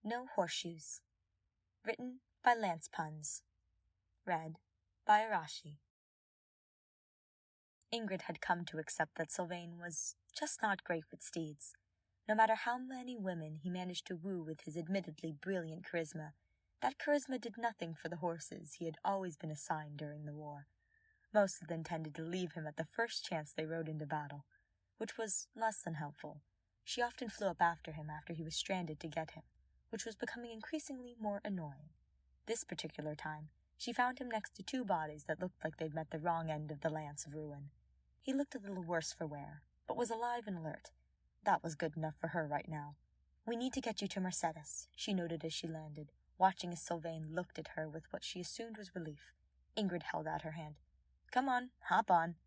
No Horseshoes. Written by Lance Puns. Read by Arashi. Ingrid had come to accept that Sylvain was just not great with steeds. No matter how many women he managed to woo with his admittedly brilliant charisma, that charisma did nothing for the horses he had always been assigned during the war. Most of them tended to leave him at the first chance they rode into battle, which was less than helpful. She often flew up after him after he was stranded to get him, which was becoming increasingly more annoying. This particular time, she found him next to two bodies that looked like they'd met the wrong end of the lance of ruin. He looked a little worse for wear, but was alive and alert. That was good enough for her right now. "We need to get you to Mercedes," she noted as she landed, watching as Sylvain looked at her with what she assumed was relief. Ingrid held out her hand. "Come on, hop on."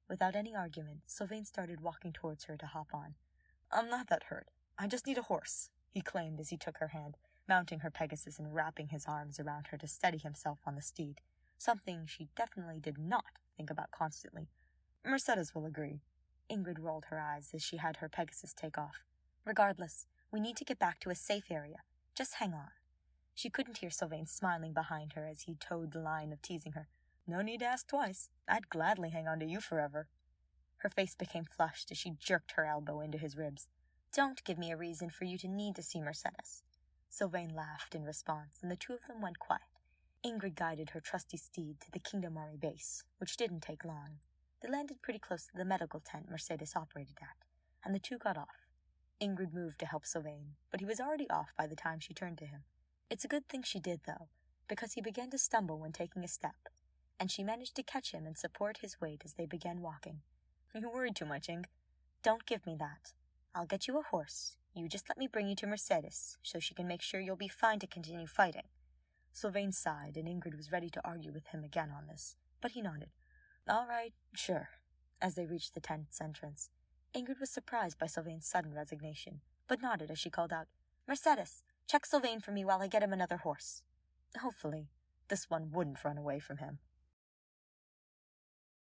Without any argument, Sylvain started walking towards her to hop on. "I'm not that hurt. I just need a horse," he claimed as he took her hand, mounting her Pegasus and wrapping his arms around her to steady himself on the steed, something she definitely did not think about constantly. "Mercedes will agree." Ingrid rolled her eyes as she had her Pegasus take off. "Regardless, we need to get back to a safe area. Just hang on." She couldn't hear Sylvain smiling behind her as he towed the line of teasing her. "No need to ask twice. I'd gladly hang on to you forever." Her face became flushed as she jerked her elbow into his ribs. "Don't give me a reason for you to need to see Mercedes." Sylvain laughed in response, and the two of them went quiet. Ingrid guided her trusty steed to the Kingdom Army base, which didn't take long. They landed pretty close to the medical tent Mercedes operated at, and the two got off. Ingrid moved to help Sylvain, but he was already off by the time she turned to him. It's a good thing she did, though, because he began to stumble when taking a step, and she managed to catch him and support his weight as they began walking. "You worried too much, Ing." "Don't give me that. I'll get you a horse. You just let me bring you to Mercedes, so she can make sure you'll be fine to continue fighting." Sylvain sighed, and Ingrid was ready to argue with him again on this, but he nodded. "All right, sure." As they reached the tent's entrance, Ingrid was surprised by Sylvain's sudden resignation, but nodded as she called out, "Mercedes, check Sylvain for me while I get him another horse." Hopefully, this one wouldn't run away from him.